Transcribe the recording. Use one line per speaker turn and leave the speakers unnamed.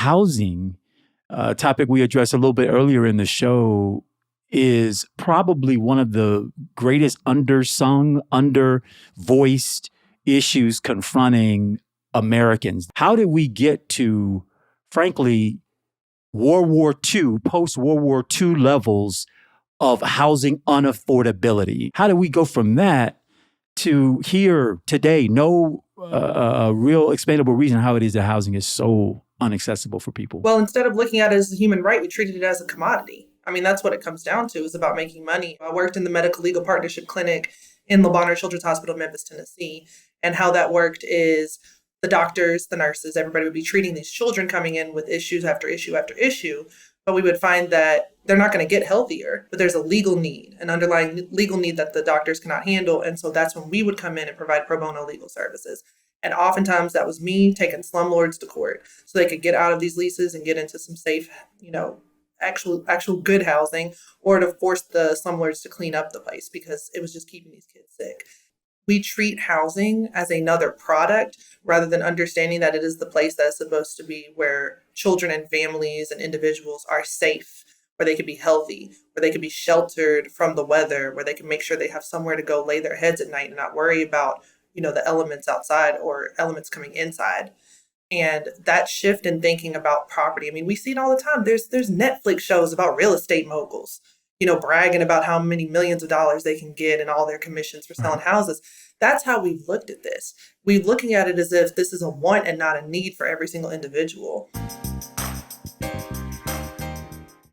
housing, topic we addressed a little bit earlier in the show, is probably one of the greatest undersung, undervoiced issues confronting Americans. How did we get to, frankly, World War II, post-World War II levels of housing unaffordability? How do we go from that to here today? No real explainable reason how it is that housing is so inaccessible for people.
Well, instead of looking at it as a human right, we treated it as a commodity. I mean, that's what it comes down to, is about making money. I worked in the Medical Legal Partnership Clinic in Le Bonheur Children's Hospital, Memphis, Tennessee. And how that worked is the doctors, the nurses, everybody would be treating these children coming in with issues after issue after issue. But we would find that they're not going to get healthier, but there's a legal need, an underlying legal need that the doctors cannot handle. And so that's when we would come in and provide pro bono legal services. And oftentimes that was me taking slumlords to court so they could get out of these leases and get into some safe, actual good housing, or to force the slumlords to clean up the place because it was just keeping these kids sick. We treat housing as another product rather than understanding that it is the place that is supposed to be where children and families and individuals are safe, where they can be healthy, where they can be sheltered from the weather, where they can make sure they have somewhere to go lay their heads at night and not worry about, the elements outside or elements coming inside. And that shift in thinking about property, I mean, we see it all the time. There's Netflix shows about real estate moguls, bragging about how many millions of dollars they can get and all their commissions for selling houses. That's how we've looked at this. We're looking at it as if this is a want and not a need for every single individual.